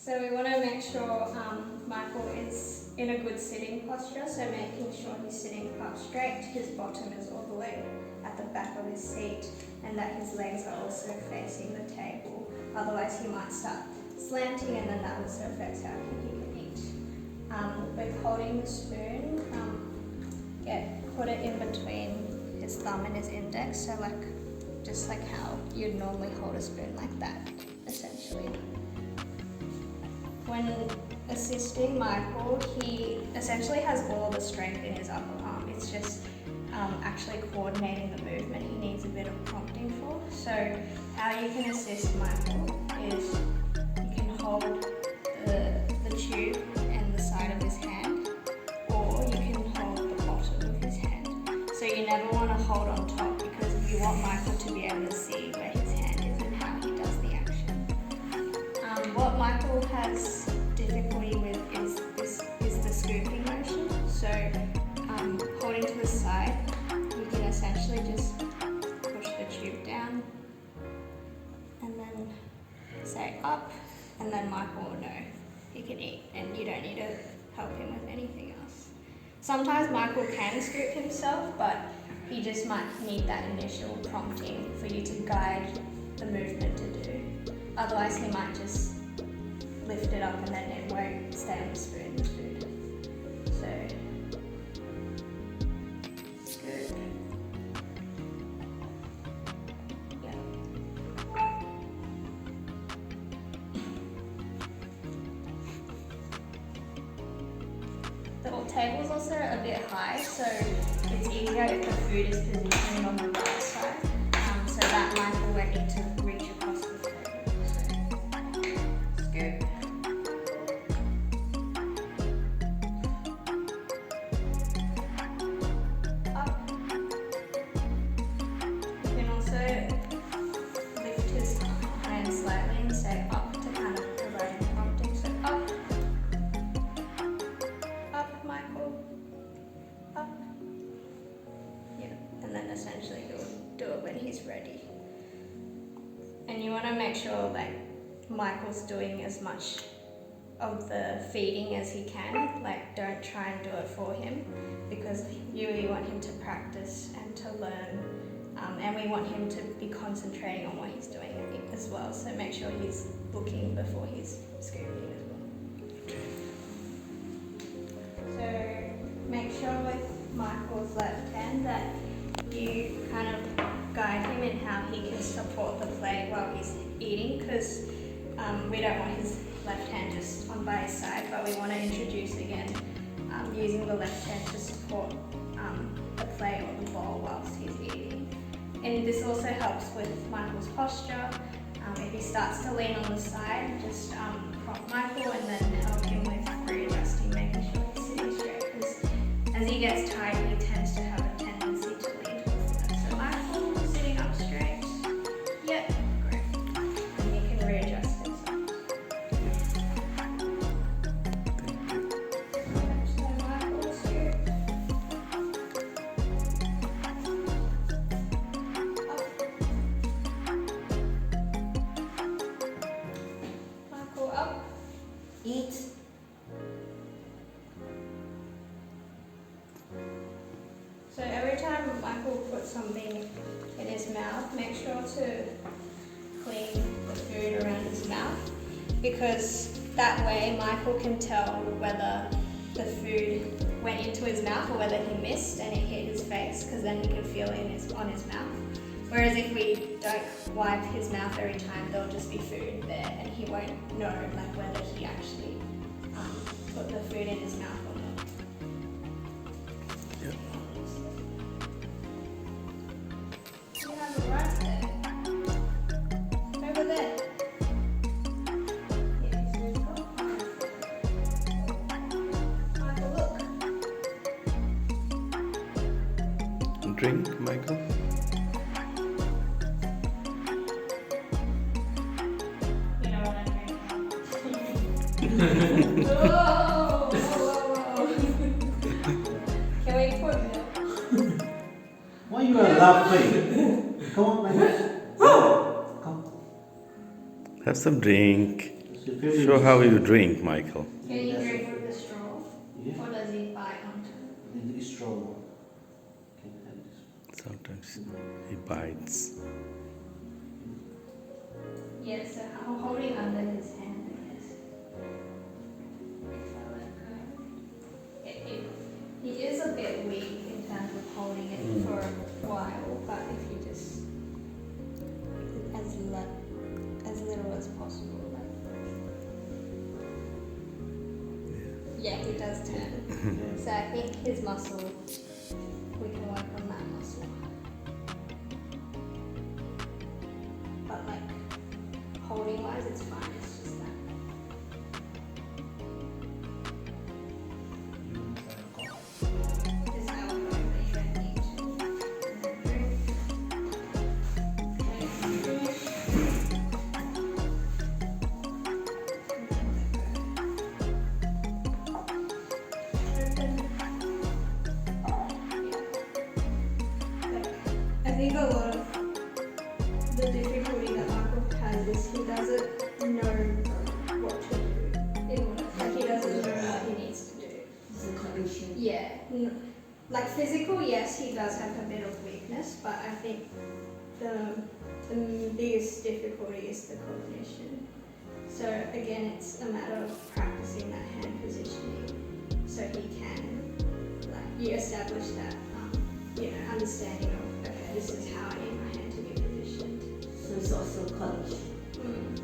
So we want to make sure Michael is in a good sitting posture, so making sure he's sitting up straight, his bottom is all the way at the back of his seat, and that his legs are also facing the table. Otherwise he might start slanting, and then that also affects how he can eat. With holding the spoon, put it in between his thumb and his index, so just like how you'd normally hold a spoon, like that, essentially. When assisting Michael, he essentially has all the strength in his upper arm. It's just actually coordinating the movement he needs a bit of prompting for. So how you can assist Michael is you can hold the tube and the side of his hand, or you can hold the bottom of his hand. So you never want to hold on top, because you want Michael to be able to see where his hand is and how he does the action. What Michael has difficulty with is the scooping motion. So holding to the side, you can essentially just push the tube down and then say up, and then Michael will know he can eat, and you don't need to help him with anything else. Sometimes Michael can scoop himself, but he just might need that initial prompting for you to guide the movement to do. Otherwise he might just lift it up and then it won't stay on the spoon, the food. So, scoop. Yeah. The table's also a bit high, so it's easier if the food is positioned on the right side, so that Michael won't need to reach across the table. So, scoop. Up. You can also lift his hand slightly and say up to kind of provide prompting. So up. Up, Michael. Up. Yeah, and then essentially he'll do it when he's ready. And you want to make sure like Michael's doing as much of the feeding as he can. Like, don't try and do it for him, because you really want him to practice and to learn, and we want him to be concentrating on what he's doing as well. So make sure he's looking before he's scooping as well. So make sure with Michael's left hand that you kind of guide him in how he can support the plate while he's eating, because we don't want his left hand just on by his side, but we want to introduce again using the left hand to support the plate or the bowl whilst he's eating. And this also helps with Michael's posture. If he starts to lean on the side, just prompt Michael and then help him with readjusting, making sure he's sitting straight, because as he gets tired, he tends to have a tendency to lean towards the left. So Michael, sitting up straight. Yep, great. And he can readjust himself. So Michael, scoop. Up. Michael, up. Eat. So every time Michael puts something in his mouth, make sure to clean the food around his mouth, because that way Michael can tell whether the food went into his mouth or whether he missed and it hit his face, because then he can feel it on his mouth. Whereas if we don't wipe his mouth every time, there'll just be food there and he won't know like whether he actually put the food in his mouth or not. Yep. You have it right there. Over there. Yeah, so you've got Michael, look. Drink, Michael. You know what I mean? Whoa, whoa, whoa, whoa. Can we put milk? Why you are laughing? Come on, man. Come. Have some drink. Show how you drink, Michael. Can you drink with the straw? Yeah. Or does he bite onto it? And the straw can have this. Sometimes he bites. Yeah, so I'm holding under his hand, I guess. If I let go. He is a bit weak in terms of holding it for a while, but if you just as little as possible, like yeah, he does turn. So I think his muscle, we can work on that muscle. But like holding wise, it's fine. It's just that. Just alcohol that you don't need. I think a lot of the difficulty that Michael has is he doesn't know what to do in order. Like he doesn't know what he needs to do. It's a condition. Yeah. Like physical, yes, he does have a bit of weakness, but I think the biggest difficulty is the cognition. So again, it's a matter of practicing that hand positioning so he can, like, you establish that, understanding of, okay, this is how I need my hand to be positioned. So it's also a condition. Mm.